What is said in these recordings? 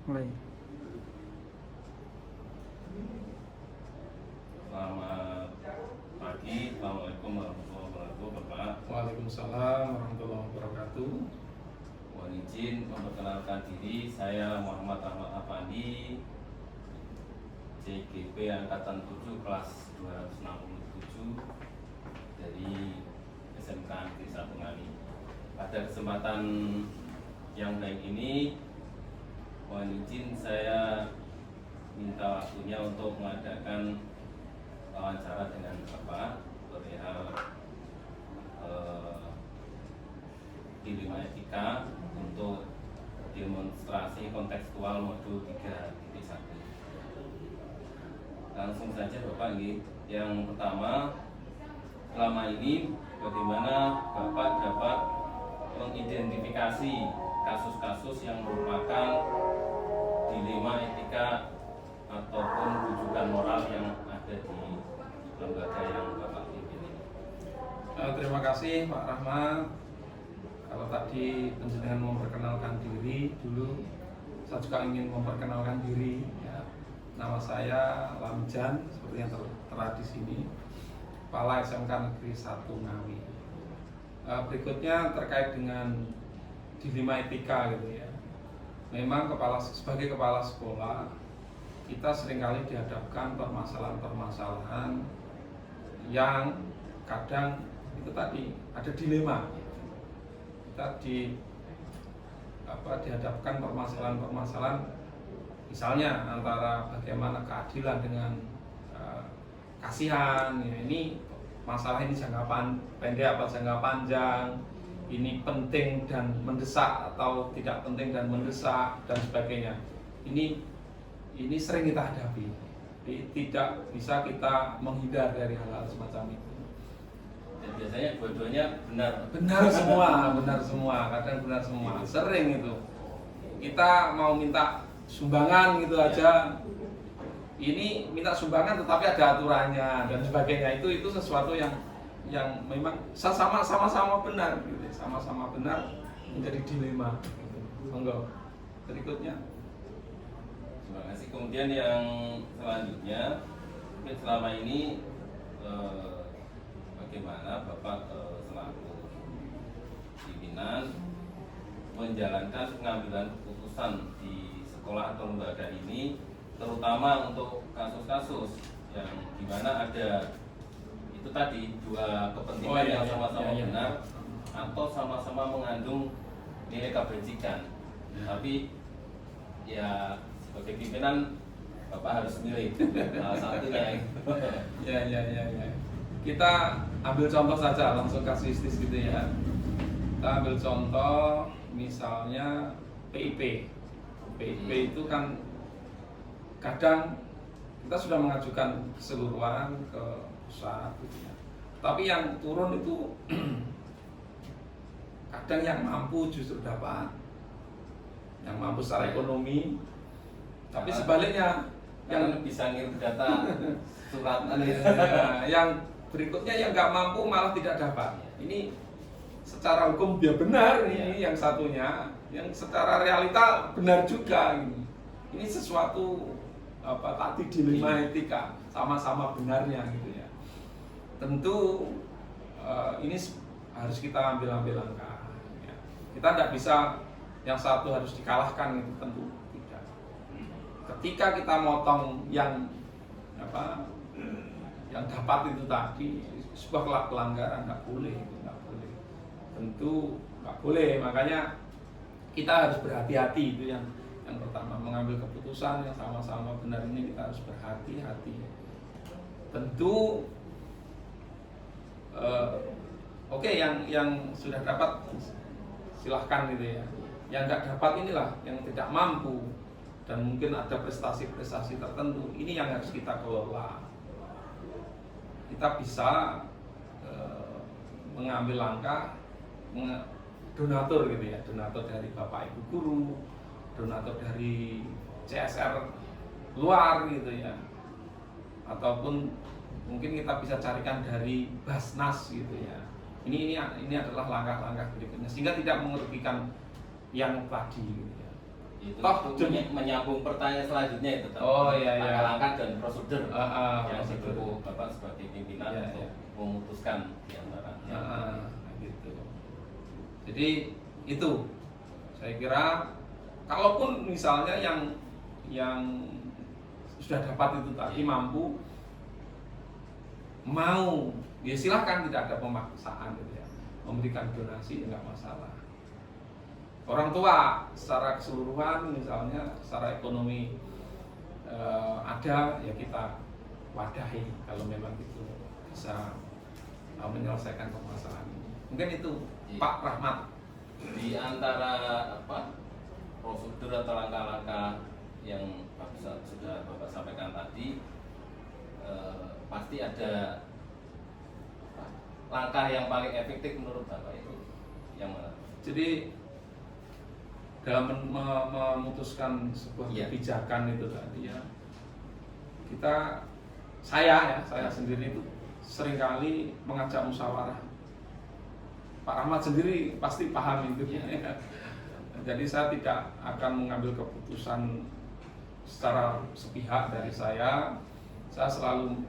Mulai. Selamat pagi, Assalamualaikum warahmatullahi wabarakatuh, Bapak. Waalaikumsalam warahmatullahi wabarakatuh. Mohon izin memperkenalkan diri, saya Muhammad Ahmad Afandi, CGP Angkatan 7 kelas 267 dari SMK Negeri 1 Ngawi. Pada kesempatan yang baik ini, mohon izin saya minta waktunya untuk mengadakan wawancara dengan Bapak perihal dilema etika untuk demonstrasi kontekstual modul 3.1. Langsung saja Bapak, yang pertama, selama ini bagaimana Bapak dapat mengidentifikasi kasus-kasus yang merupakan dilema etika ataupun rujukan moral yang ada di lembaga yang Bapak pimpin ini? Terima kasih Pak Rahmat. Kalau tadi penjenengan memperkenalkan diri dulu, saya juga ingin memperkenalkan diri. Ya. Nama saya Lamjan, seperti yang tertera di sini, Kepala SMK Negeri 1 Ngawi. Berikutnya terkait dengan dilema etika gitu ya. Memang sebagai kepala sekolah, kita seringkali dihadapkan permasalahan-permasalahan yang kadang itu tadi ada dilema. Kita dihadapkan permasalahan-permasalahan, misalnya antara bagaimana keadilan dengan kasihan. Ya, ini masalah ini jangka pendek apa jangka panjang, ini penting dan mendesak atau tidak penting dan mendesak dan sebagainya. Ini sering kita hadapi. Tidak bisa kita menghindar dari hal-hal semacam itu. Dan biasanya dua-duanya benar. Benar semua, kadang benar semua. Sering itu. Kita mau minta sumbangan gitu aja. Ini minta sumbangan tetapi ada aturannya dan sebagainya. Itu sesuatu yang memang sama-sama benar gitu. Sama-sama benar menjadi dilema gitu. Monggo. Berikutnya. Terima kasih. Kemudian yang selanjutnya, mungkin selama ini bagaimana Bapak selaku pimpinan menjalankan pengambilan keputusan di sekolah atau lembaga ini, terutama untuk kasus-kasus yang dimana ada itu tadi dua kepentingan yang sama-sama benar atau sama-sama mengandung nilai kebajikan. Tapi ya sebagai pimpinan Bapak harus milih salah satunya. Ya. Kita ambil contoh saja, langsung kasuistis gitu ya. Kita ambil contoh misalnya PIP. PIP itu kan kadang kita sudah mengajukan keseluruhan ke pusat gitu ya. Tapi yang turun itu kadang yang mampu justru dapat, yang mampu secara ekonomi. Tapi sebaliknya yang bisa ngirim data surat yang berikutnya yang nggak mampu malah tidak dapat. Ini secara hukum dia benar, ini yang satunya, yang secara realita benar juga. Ini sesuatu tadi dilema etika, sama-sama benarnya gitu ya. Tentu ini harus kita ambil langkah. Ya. Kita tidak bisa yang satu harus dikalahkan itu tentu tidak. Ketika kita motong yang dapat itu tadi, sebuah pelanggaran nggak boleh. Tentu nggak boleh. Makanya kita harus berhati-hati, itu yang pertama, mengambil keputusan yang sama-sama benar ini kita harus berhati-hati. Tentu oke, yang sudah dapat silahkan gitu ya. Yang nggak dapat inilah yang tidak mampu dan mungkin ada prestasi-prestasi tertentu, ini yang harus kita kelola. Kita bisa mengambil langkah donatur gitu ya, donatur dari Bapak Ibu guru, donatur dari CSR luar gitu ya, ataupun mungkin kita bisa carikan dari Basnas gitu ya. Ini adalah langkah-langkah berikutnya sehingga tidak merugikan yang tadi gitu ya. Itu, Toh, menyambung pertanyaan selanjutnya itu Oh, iya, iya. langkah-langkah dan prosedur yang prosedur. ditempuh Bapak sebagai pimpinan Iya, untuk iya. memutuskan di antara Gitu. Jadi itu saya kira kalaupun misalnya yang sudah dapat itu tadi mampu mau, ya silahkan, tidak ada pemaksaan gitu ya, memberikan donasi ya nggak masalah. Orang tua secara keseluruhan misalnya secara ekonomi ada, ya kita wadahi kalau memang itu bisa menyelesaikan permasalahan ini. Mungkin itu Pak Rahmat. Di antara prosedur atau langkah-langkah yang sudah Bapak sampaikan tadi, pasti ada langkah yang paling efektif menurut Bapak itu yang mana? Jadi dalam memutuskan sebuah kebijakan itu tadi ya, saya sendiri itu seringkali mengajak musyawarah. Pak Rahmat sendiri pasti paham itu. Jadi saya tidak akan mengambil keputusan secara sepihak dari saya selalu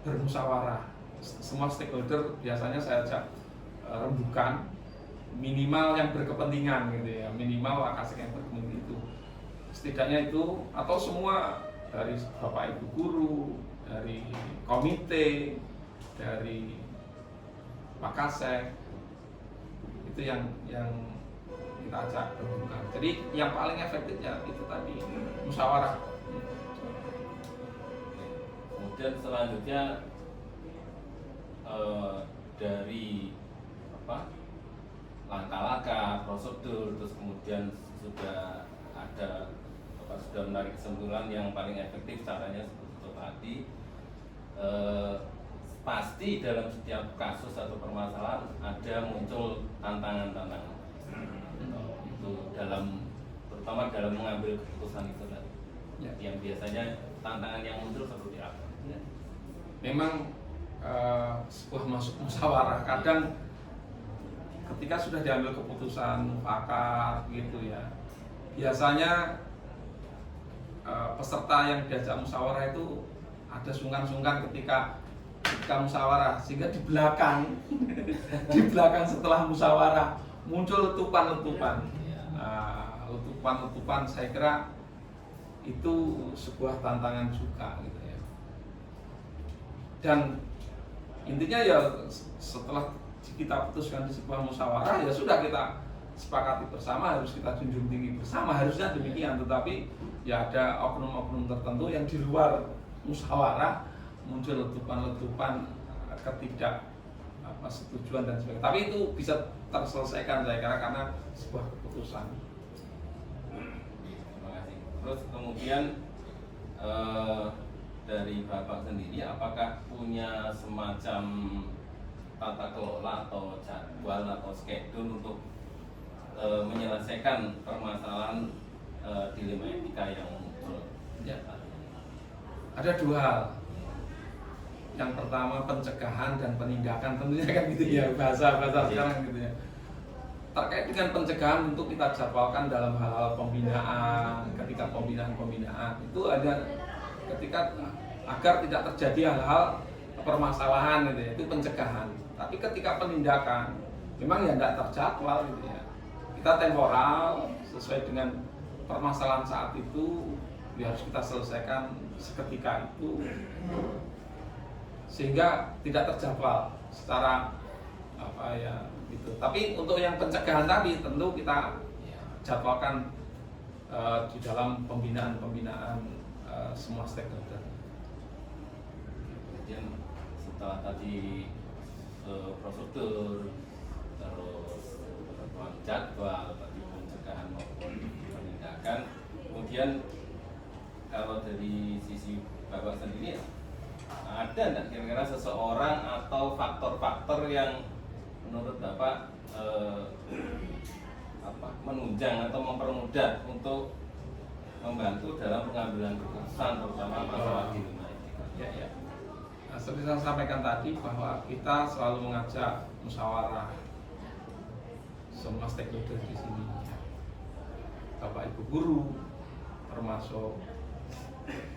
bermusyawarah. Semua stakeholder biasanya saya ajak rembukan, minimal yang berkepentingan gitu ya, minimal akasik yang berkepentingan itu. Setidaknya itu, atau semua dari Bapak Ibu guru, dari komite, dari Pak Kasek, itu yang kita ajak rembukan. Jadi yang paling efektifnya itu tadi musyawarah. Kemudian selanjutnya dari langkah-langkah, prosedur, terus kemudian sudah ada sudah menarik kesimpulan yang paling efektif caranya seperti itu tadi. Pasti dalam setiap kasus atau permasalahan ada muncul tantangan-tantangan. Itu terutama dalam mengambil keputusan itu tadi. Yang biasanya tantangan yang muncul seperti apa? Memang sebuah musyawarah kadang ketika sudah diambil keputusan mufakat gitu ya, biasanya peserta yang diajak musyawarah itu ada sungkan-sungkan ketika musyawarah, sehingga di belakang setelah musyawarah muncul letupan-letupan. Letupan-letupan saya kira itu sebuah tantangan juga gitu ya. Dan intinya ya setelah kita putuskan di sebuah musyawarah, ya sudah kita sepakati bersama, harus kita junjung tinggi bersama, harusnya demikian. Tetapi ya ada oknum-oknum tertentu yang di luar musyawarah muncul letupan-letupan setujuan dan sebagainya. Tapi itu bisa terselesaikan saya kira karena sebuah keputusan. Terima kasih. Terus kemudian dari Bapak sendiri, apakah punya semacam tata kelola atau jadwal atau schedule untuk menyelesaikan permasalahan dilema etika yang muncul? Ya. Ada dua hal. Yang pertama pencegahan dan penindakan, tentunya kan gitu ya, bahasa sekarang gitu ya. Terkait dengan pencegahan untuk kita jadwalkan dalam hal-hal pembinaan, ketika pembinaan itu ada ketika agar tidak terjadi hal-hal permasalahan gitu ya, itu pencegahan. Tapi ketika penindakan memang ya tidak terjadwal gitu ya. Kita temporal sesuai dengan permasalahan saat itu, ya harus kita selesaikan seketika itu, sehingga tidak terjadwal secara gitu. Tapi untuk yang pencegahan tadi tentu kita jadwalkan di dalam pembinaan semua stakeholder. Kemudian setelah tadi prosedur, terus jadwal, tadi pencegahan maupun penindakan, kemudian kalau dari sisi Bapak sendiri, ada nggak kira-kira seseorang atau faktor-faktor yang menurut Bapak menunjang atau mempermudah untuk membantu dalam pengambilan keputusan terutama masalah dilema etika? Ya. Nah, seperti saya sampaikan tadi bahwa kita selalu mengajak musyawarah semua stakeholder di sini. Bapak Ibu guru, termasuk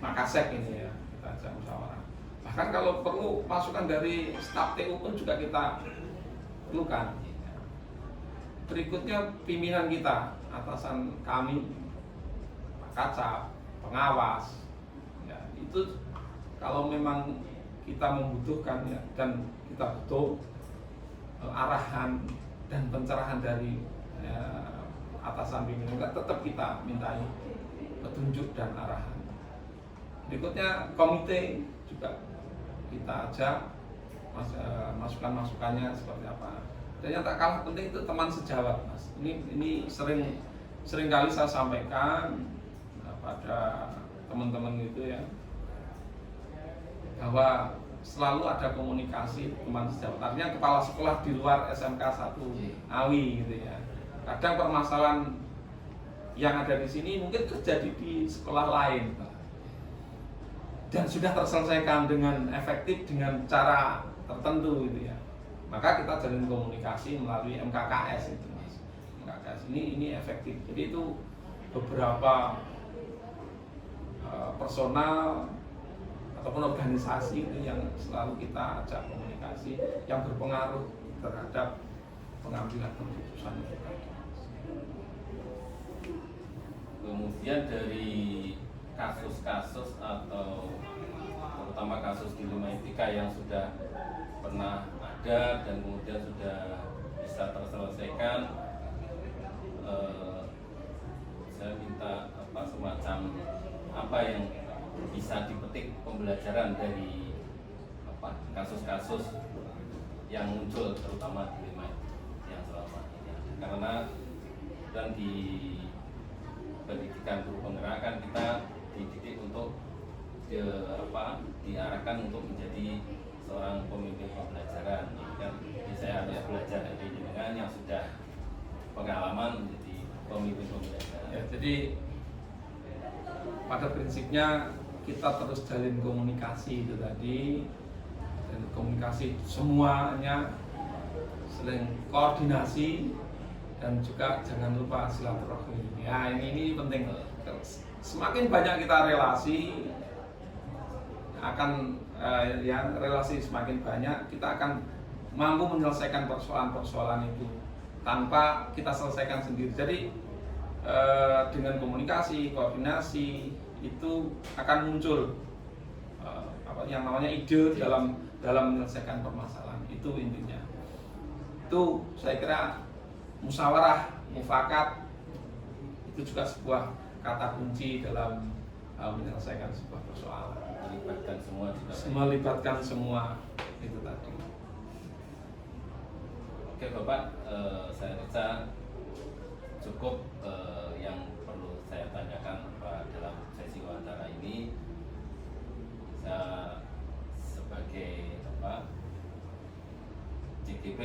Makasek ini ya, kita ajak musyawarah. Bahkan kalau perlu masukan dari staf TU pun juga kita perlukan. Berikutnya pimpinan kita, atasan kami, Pak Kacap, pengawas, ya, itu kalau memang kita membutuhkan ya, dan kita butuh arahan dan pencerahan dari atasan pimpinan, tetap kita mintai petunjuk dan arahan. Berikutnya komite juga kita ajak masukan-masukannya seperti apa. Dan yang tak kalah penting itu teman sejawat, Mas. Ini sering kali saya sampaikan pada teman-teman itu ya, bahwa selalu ada komunikasi teman sejawat. Artinya kepala sekolah di luar SMK 1 Ngawi gitu ya. Kadang permasalahan yang ada di sini mungkin terjadi di sekolah lain dan sudah terselesaikan dengan efektif dengan cara tertentu gitu ya. Maka kita jalin komunikasi melalui MKKS itu, Mas. MKKS ini efektif. Jadi itu beberapa personal ataupun organisasi itu yang selalu kita ajak komunikasi yang berpengaruh terhadap pengambilan keputusan itu. Kemudian dari kasus-kasus atau terutama kasus dilema etika yang sudah pernah ada dan kemudian sudah bisa terselesaikan, saya minta semacam apa yang bisa dipetik pembelajaran dari kasus-kasus yang muncul terutama dilema yang selama ini ada. Karena dan di pendidikan guru penggerak kita dididik untuk diarahkan untuk menjadi seorang pemimpin pembelajaran. Jadi saya harus belajar dari jenengan yang sudah pengalaman menjadi pemimpin pembelajaran. Ya, jadi pada prinsipnya kita terus jalin komunikasi itu tadi, dan komunikasi semuanya saling koordinasi dan juga jangan lupa silaturahmi. Ya ini penting. Semakin banyak kita relasi akan relasi semakin banyak, kita akan mampu menyelesaikan persoalan-persoalan itu tanpa kita selesaikan sendiri. Jadi dengan komunikasi, koordinasi itu akan muncul yang namanya ide dalam menyelesaikan permasalahan. Itu intinya. Itu saya kira musyawarah, mufakat itu juga sebuah kata kunci dalam menyelesaikan sebuah persoalan. Melibatkan semua juga. Melibatkan semua itu tadi. Oke Bapak, saya rasa cukup yang perlu saya tanyakan dalam sesi wawancara ini. Saya sebagai CGP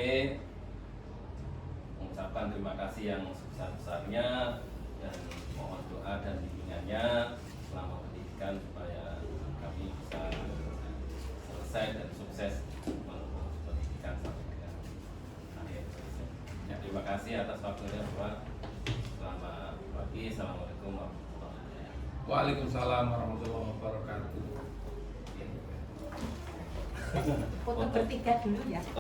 mengucapkan terima kasih yang sebesar-besarnya dan mohon doa dan bimbingannya selama pendidikan supaya kami bisa selesai dan sukses menempuh pendidikan sampai dengan akhir. Ya, terima kasih atas waktunya Bapak. Selamat pagi, assalamualaikum warahmatullahi wabarakatuh. Waalaikumsalam warahmatullahi wabarakatuh. Foto bertiga dulu ya.